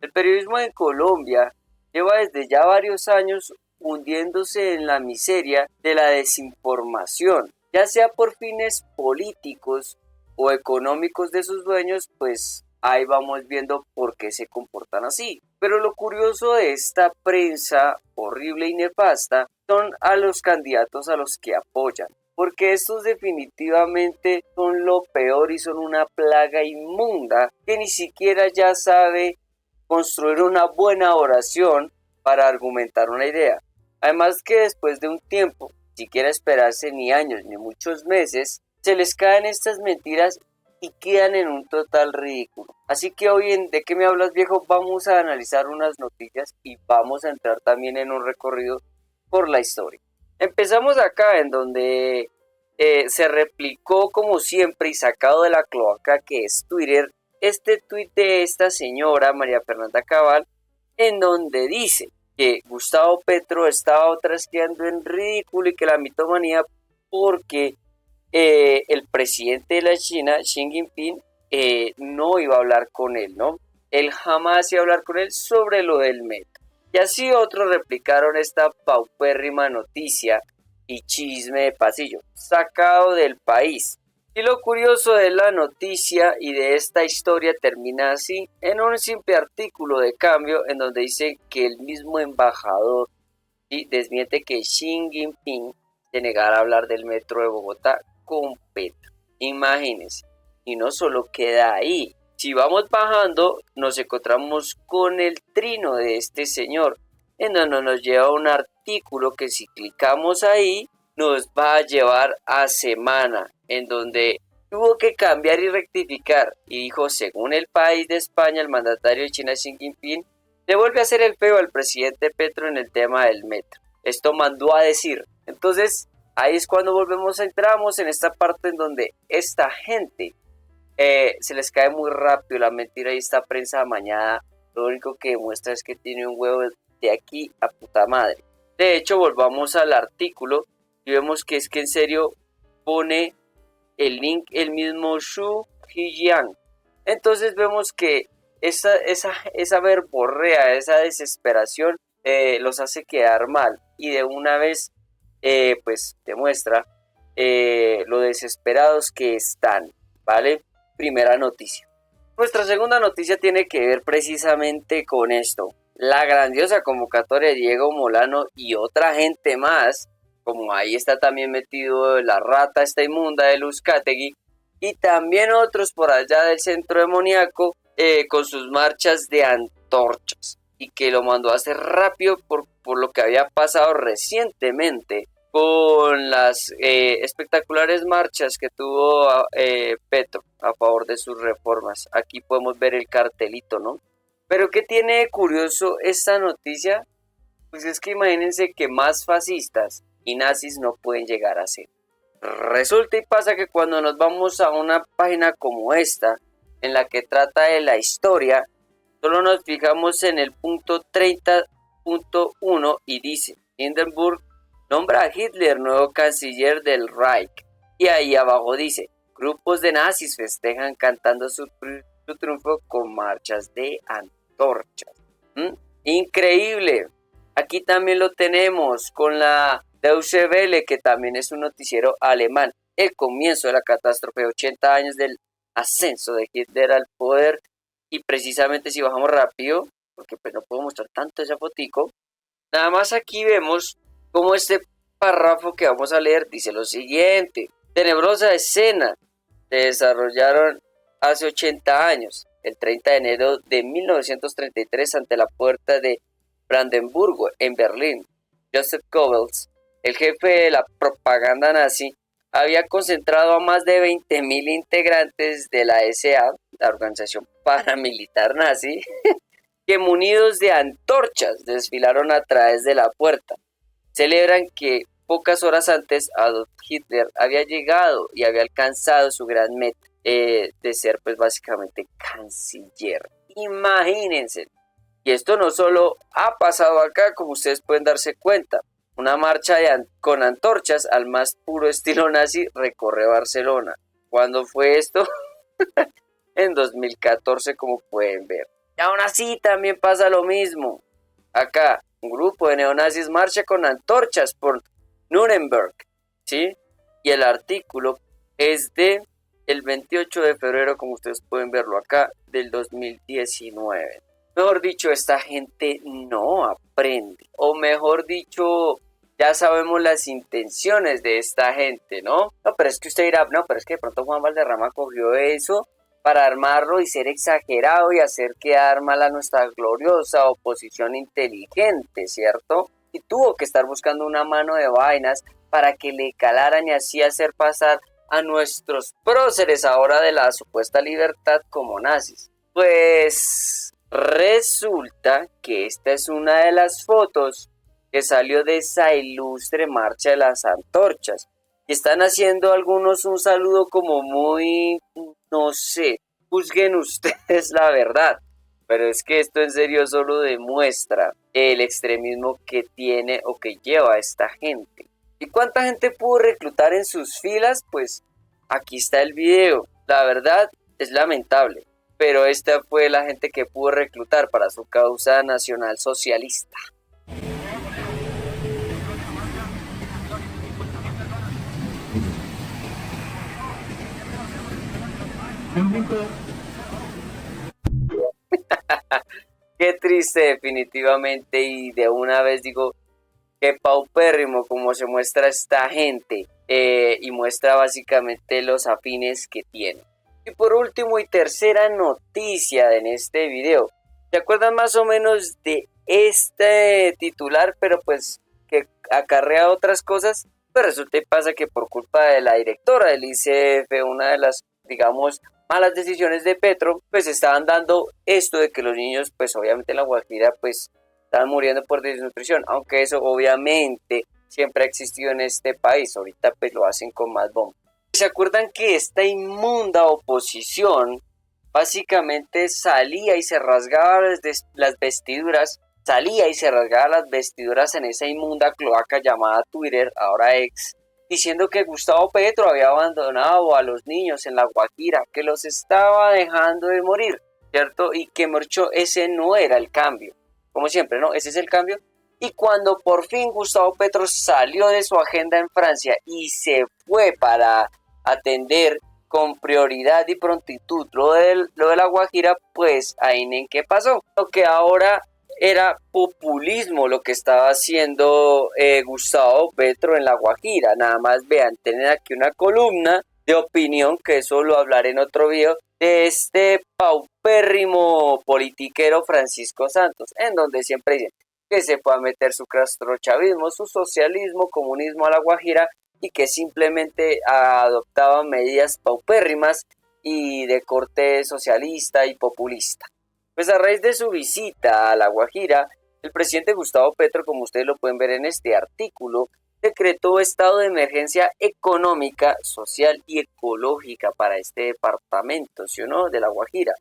El periodismo en Colombia lleva desde ya varios años hundiéndose en la miseria de la desinformación, ya sea por fines políticos o económicos de sus dueños, pues ahí vamos viendo por qué se comportan así. Pero lo curioso de esta prensa horrible y nefasta son a los candidatos a los que apoyan, porque estos definitivamente son lo peor y son una plaga inmunda que ni siquiera ya sabe construir una buena oración para argumentar una idea. Además que después de un tiempo, si quiera esperarse ni años ni muchos meses, se les caen estas mentiras y quedan en un total ridículo. Así que hoy en ¿De qué me hablas, viejo? Vamos a analizar unas noticias y vamos a entrar también en un recorrido por la historia. Empezamos acá en donde se replicó como siempre y sacado de la cloaca que es Twitter este tuit de esta señora María Fernanda Cabal en donde dice que Gustavo Petro estaba otra vez quedando en ridículo y que la mitomanía porque el presidente de la China, Xi Jinping, no iba a hablar con él, ¿no? Él jamás iba a hablar con él sobre lo del metro. Y así otros replicaron esta paupérrima noticia y chisme de pasillo, sacado del país. Y lo curioso de la noticia y de esta historia termina así, en un simple artículo de Cambio en donde dice que el mismo embajador desmiente que Xi Jinping se negara a hablar del metro de Bogotá con Petro. Imagínense. Y no solo queda ahí. Si vamos bajando, nos encontramos con el trino de este señor, en donde nos lleva un artículo que si clicamos ahí, nos va a llevar a semana, en donde tuvo que cambiar y rectificar. Y dijo, según el país de España, el mandatario de China, Xi Jinping, le vuelve a hacer el feo al presidente Petro en el tema del metro. Esto mandó a decir. Entonces, ahí es cuando entramos en esta parte en donde esta gente se les cae muy rápido la mentira y esta prensa amañada. Lo único que demuestra es que tiene un huevo de aquí a puta madre. De hecho, volvamos al artículo y vemos que es que en serio pone el link el mismo Xu Jiang. Entonces vemos que esa verborrea, esa desesperación los hace quedar mal y de una vez pues demuestra lo desesperados que están, ¿vale? Primera noticia. Nuestra segunda noticia tiene que ver precisamente con esto. La grandiosa convocatoria de Diego Molano y otra gente más, como ahí está también metido la rata esta inmunda de Luzcategui, y también otros por allá del centro demoníaco con sus marchas de antorchas, y que lo mandó a hacer rápido por lo que había pasado recientemente con las espectaculares marchas que tuvo Petro a favor de sus reformas. Aquí podemos ver el cartelito, ¿no? Pero ¿qué tiene de curioso esta noticia? Pues es que imagínense que más fascistas y nazis no pueden llegar a ser. Resulta y pasa que cuando nos vamos a una página como esta, en la que trata de la historia, solo nos fijamos en el punto 30.1 y dice, Hindenburg nombra a Hitler nuevo canciller del Reich. Y ahí abajo dice, grupos de nazis festejan cantando su triunfo con marchas de antorchas. Increíble. Aquí también lo tenemos con la Deutsche Welle, que también es un noticiero alemán. El comienzo de la catástrofe, 80 años del ascenso de Hitler al poder. Y precisamente si bajamos rápido, porque pues no puedo mostrar tanto esa fotico, nada más aquí vemos cómo este párrafo que vamos a leer dice lo siguiente. Tenebrosa escena se desarrollaron hace 80 años, el 30 de enero de 1933, ante la puerta de Brandenburgo, en Berlín. Joseph Goebbels, el jefe de la propaganda nazi, había concentrado a más de 20.000 integrantes de la SA, la organización paramilitar nazi, que munidos de antorchas desfilaron a través de la puerta. Celebran que pocas horas antes Adolf Hitler había llegado y había alcanzado su gran meta de ser pues básicamente canciller. Imagínense. Y esto no solo ha pasado acá, como ustedes pueden darse cuenta. Una marcha con antorchas al más puro estilo nazi recorre Barcelona. ¿Cuándo fue esto? En 2014, como pueden ver. Y aún así también pasa lo mismo. Acá, un grupo de neonazis marcha con antorchas por Nuremberg, ¿sí? Y el artículo es de el 28 de febrero, como ustedes pueden verlo acá, del 2019. Mejor dicho, esta gente no aprende. O mejor dicho, ya sabemos las intenciones de esta gente, ¿no? No, pero es que usted dirá, no, pero es que de pronto Juan Valderrama cogió eso para armarlo y ser exagerado y hacer quedar mal a nuestra gloriosa oposición inteligente, ¿cierto? Y tuvo que estar buscando una mano de vainas para que le calaran y así hacer pasar a nuestros próceres ahora de la supuesta libertad como nazis. Pues resulta que esta es una de las fotos que salió de esa ilustre marcha de las antorchas. Y están haciendo algunos un saludo como muy, no sé, juzguen ustedes la verdad. Pero es que esto en serio solo demuestra el extremismo que tiene o que lleva esta gente. ¿Y cuánta gente pudo reclutar en sus filas? Pues aquí está el video. La verdad es lamentable, pero esta fue la gente que pudo reclutar para su causa nacional socialista. Qué triste definitivamente y de una vez digo, qué paupérrimo como se muestra esta gente y muestra básicamente los afines que tiene. Y por último y tercera noticia en este video, ¿se acuerdan más o menos de este titular pero pues que acarrea otras cosas? Pues resulta y pasa que por culpa de la directora del ICF, una de las, digamos, malas decisiones de Petro, pues estaban dando esto de que los niños, pues obviamente en la Guajira, pues estaban muriendo por desnutrición, aunque eso obviamente siempre ha existido en este país, ahorita pues lo hacen con más bomba. ¿Se acuerdan que esta inmunda oposición básicamente salía y se rasgaba las vestiduras, salía y se rasgaba las vestiduras en esa inmunda cloaca llamada Twitter, ahora ex, diciendo que Gustavo Petro había abandonado a los niños en la Guajira, que los estaba dejando de morir, ¿cierto? Y que Morcho, ese no era el cambio. Como siempre, ¿no? Ese es el cambio. Y cuando por fin Gustavo Petro salió de su agenda en Francia y se fue para atender con prioridad y prontitud lo de la Guajira, pues ahí en qué pasó. Lo que ahora era populismo lo que estaba haciendo Gustavo Petro en la Guajira. Nada más vean, tienen aquí una columna de opinión, que eso lo hablaré en otro video, de este paupérrimo politiquero Francisco Santos, en donde siempre dicen que se pueda meter su castrochavismo, su socialismo, comunismo a la Guajira y que simplemente adoptaba medidas paupérrimas y de corte socialista y populista. Pues a raíz de su visita a La Guajira, el presidente Gustavo Petro, como ustedes lo pueden ver en este artículo, decretó estado de emergencia económica, social y ecológica para este departamento, ¿sí o no?, de La Guajira.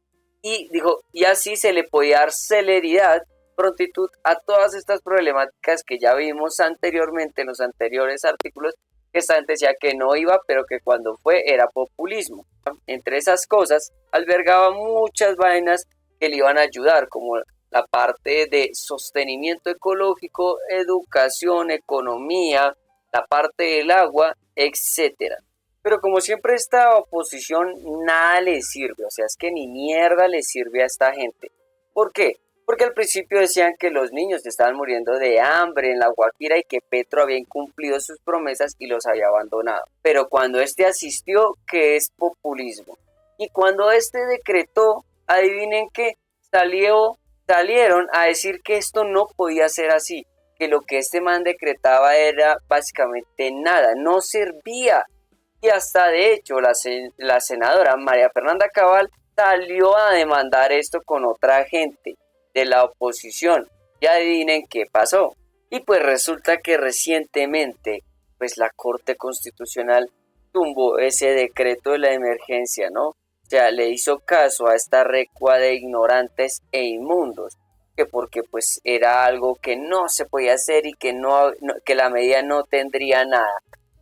Y dijo, y así se le podía dar celeridad, prontitud a todas estas problemáticas que ya vimos anteriormente en los anteriores artículos, que esta gente decía que no iba, pero que cuando fue era populismo. Entre esas cosas, albergaba muchas vainas que le iban a ayudar, como la parte de sostenimiento ecológico, educación, economía, la parte del agua, etcétera. Pero como siempre esta oposición nada le sirve, o sea, es que ni mierda le sirve a esta gente. ¿Por qué? Porque al principio decían que los niños estaban muriendo de hambre en la Guajira y que Petro había incumplido sus promesas y los había abandonado. Pero cuando este asistió, que es populismo. Y cuando este decretó, adivinen qué, salieron a decir que esto no podía ser así, que lo que este man decretaba era básicamente nada, no servía. Y hasta de hecho la senadora María Fernanda Cabal salió a demandar esto con otra gente de la oposición. Y adivinen qué pasó. Y pues resulta que recientemente pues la Corte Constitucional tumbó ese decreto de la emergencia, ¿no? O sea, le hizo caso a esta recua de ignorantes e inmundos, que porque pues era algo que no se podía hacer y que que la medida no tendría nada,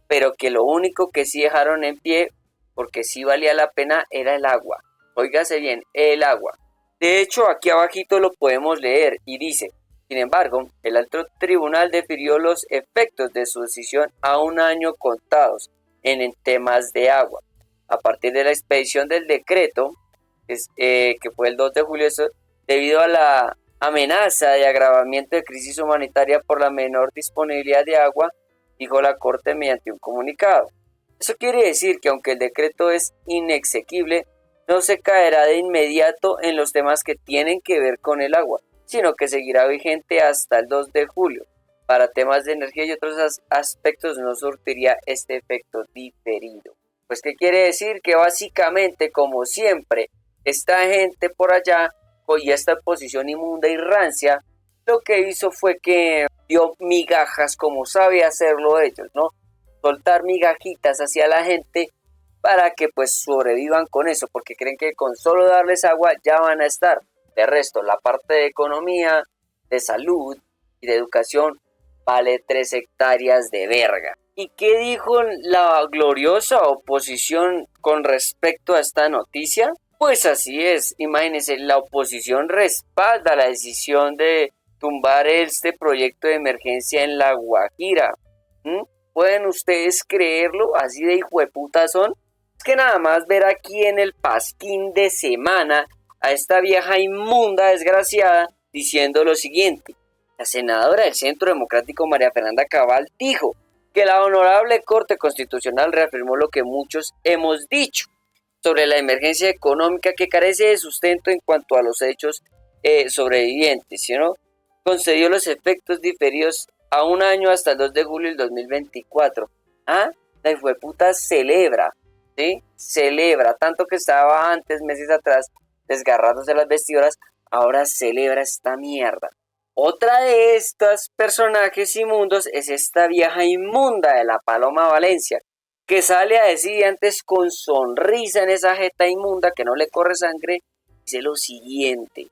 pero que lo único que sí dejaron en pie, porque sí valía la pena, era el agua. Óigase bien, el agua. De hecho, aquí abajito lo podemos leer y dice: sin embargo, el alto tribunal defirió los efectos de su decisión a un año contados en temas de agua. A partir de la expedición del decreto, que fue el 2 de julio, debido a la amenaza de agravamiento de crisis humanitaria por la menor disponibilidad de agua, dijo la Corte mediante un comunicado. Eso quiere decir que aunque el decreto es inexequible, no se caerá de inmediato en los temas que tienen que ver con el agua, sino que seguirá vigente hasta el 2 de julio. Para temas de energía y otros aspectos no surtiría este efecto diferido. Pues, ¿qué quiere decir? Que básicamente, como siempre, esta gente por allá, y esta posición inmunda y rancia, lo que hizo fue que dio migajas como sabe hacerlo ellos, ¿no? Soltar migajitas hacia la gente para que pues sobrevivan con eso, porque creen que con solo darles agua ya van a estar. De resto, la parte de economía, de salud y de educación vale 3 hectáreas de verga. ¿Y qué dijo la gloriosa oposición con respecto a esta noticia? Pues así es, imagínense, la oposición respalda la decisión de tumbar este proyecto de emergencia en La Guajira. ¿Pueden ustedes creerlo? Así de hijueputa son. Es que nada más ver aquí en el pasquín de semana a esta vieja inmunda desgraciada diciendo lo siguiente. La senadora del Centro Democrático María Fernanda Cabal dijo que la honorable Corte Constitucional reafirmó lo que muchos hemos dicho sobre la emergencia económica que carece de sustento en cuanto a los hechos sobrevivientes, ¿sí, no? Concedió los efectos diferidos a un año hasta el 2 de julio del 2024. La hijueputa celebra, ¿sí? Celebra, tanto que estaba antes, meses atrás, desgarrándose las vestiduras, ahora celebra esta mierda. Otra de estos personajes inmundos es esta vieja inmunda de la Paloma Valencia, que sale a decir antes con sonrisa en esa jeta inmunda que no le corre sangre, dice lo siguiente.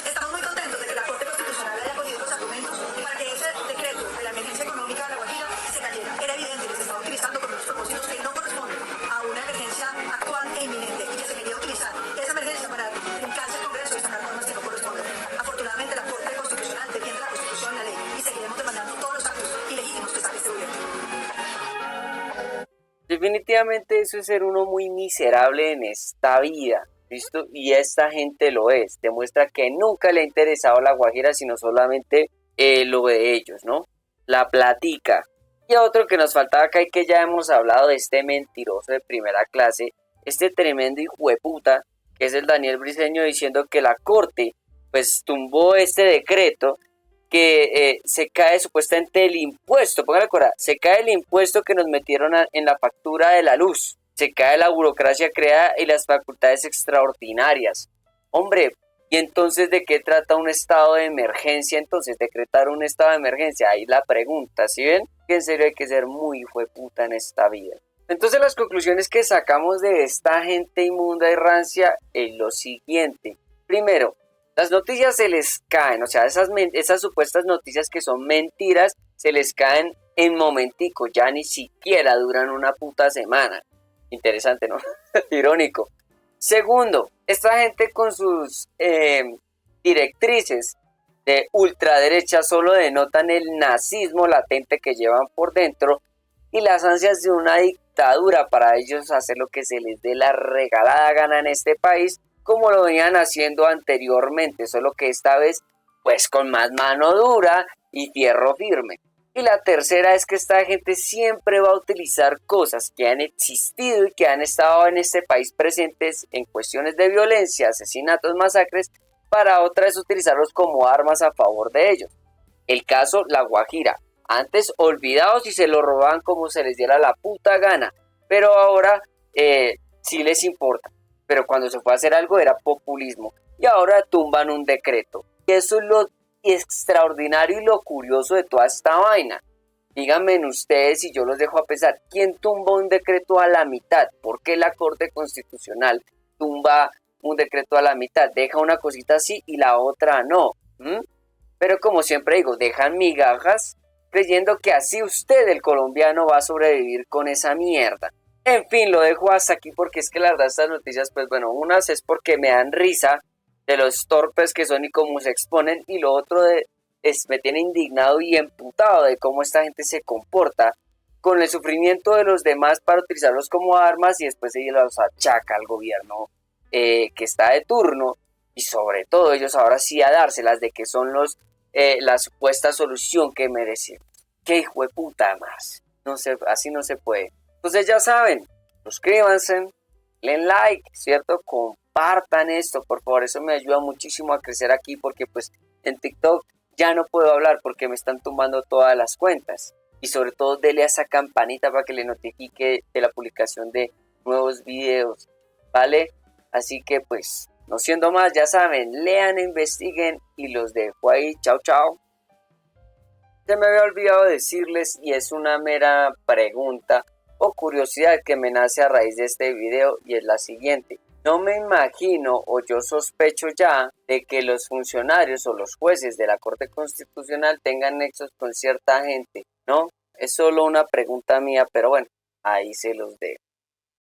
Estamos muy contentos de que la Corte Constitucional haya cogido los argumentos para que ese decreto de la emergencia económica de La Guajira se cayera. Era evidente que se estaba utilizando con unos propósitos que no corresponden a una emergencia actual e inminente y que se quería utilizar esa emergencia para brincarse el Congreso y sacar normas que no corresponden. Afortunadamente la Corte Constitucional defiende la Constitución y la ley y seguiremos demandando todos los actos ilegítimos que saque este gobierno. Definitivamente eso es ser uno muy miserable en esta vida, ¿listo? Y esta gente lo es, demuestra que nunca le ha interesado La Guajira, sino solamente lo de ellos, ¿no? La platica. Y otro que nos faltaba acá y que ya hemos hablado de este mentiroso de primera clase, este tremendo hijueputa, que es el Daniel Briceño, diciendo que la Corte pues tumbó este decreto que se cae supuestamente el impuesto, póngale cuidado, se cae el impuesto que nos metieron en la factura de la luz, se cae la burocracia creada y las facultades extraordinarias. Hombre, ¿y entonces de qué trata un estado de emergencia? Entonces, decretar un estado de emergencia, ahí la pregunta, ¿sí ven? Que en serio hay que ser muy hijueputa en esta vida. Entonces las conclusiones que sacamos de esta gente inmunda y rancia es lo siguiente. Primero, las noticias se les caen, o sea, esas supuestas noticias que son mentiras, se les caen en momentico, ya ni siquiera duran una puta semana. Interesante, ¿no? Irónico. Segundo, esta gente con sus directrices de ultraderecha solo denotan el nazismo latente que llevan por dentro y las ansias de una dictadura para ellos hacer lo que se les dé la regalada gana en este país, como lo venían haciendo anteriormente, solo que esta vez pues con más mano dura y fierro firme. Y la tercera es que esta gente siempre va a utilizar cosas que han existido y que han estado en este país presentes en cuestiones de violencia, asesinatos, masacres, para otra vez utilizarlos como armas a favor de ellos. El caso La Guajira, antes olvidados y se lo robaban como se les diera la puta gana, pero ahora sí les importa. Pero cuando se fue a hacer algo era populismo y ahora tumban un decreto. Y eso es lo extraordinario y lo curioso de toda esta vaina. Díganme ustedes y yo los dejo a pensar, ¿quién tumba un decreto a la mitad? ¿Por qué la Corte Constitucional tumba un decreto a la mitad? Deja una cosita así y la otra no. Pero como siempre digo, dejan migajas creyendo que así usted, el colombiano, va a sobrevivir con esa mierda. En fin, lo dejo hasta aquí porque es que la verdad estas noticias, pues bueno, unas es porque me dan risa de los torpes que son y cómo se exponen, y lo otro me tiene indignado y emputado de cómo esta gente se comporta con el sufrimiento de los demás para utilizarlos como armas y después ellos los achaca al gobierno que está de turno, y sobre todo ellos ahora sí a dárselas de que son la supuesta solución que merecen. ¡Qué hijo de puta más! No se, así no se puede. Entonces ya saben, suscríbanse, den like, ¿cierto? Compartan esto, por favor, eso me ayuda muchísimo a crecer aquí porque pues en TikTok ya no puedo hablar porque me están tumbando todas las cuentas. Y sobre todo denle a esa campanita para que le notifique de la publicación de nuevos videos, ¿vale? Así que pues, no siendo más, ya saben, lean, investiguen y los dejo ahí. Chao, chao. Se me había olvidado decirles, y es una mera pregunta o curiosidad que me nace a raíz de este video, y es la siguiente. No me imagino o yo sospecho ya de que los funcionarios o los jueces de la Corte Constitucional tengan nexos con cierta gente, ¿no? Es solo una pregunta mía, pero bueno, ahí se los dejo.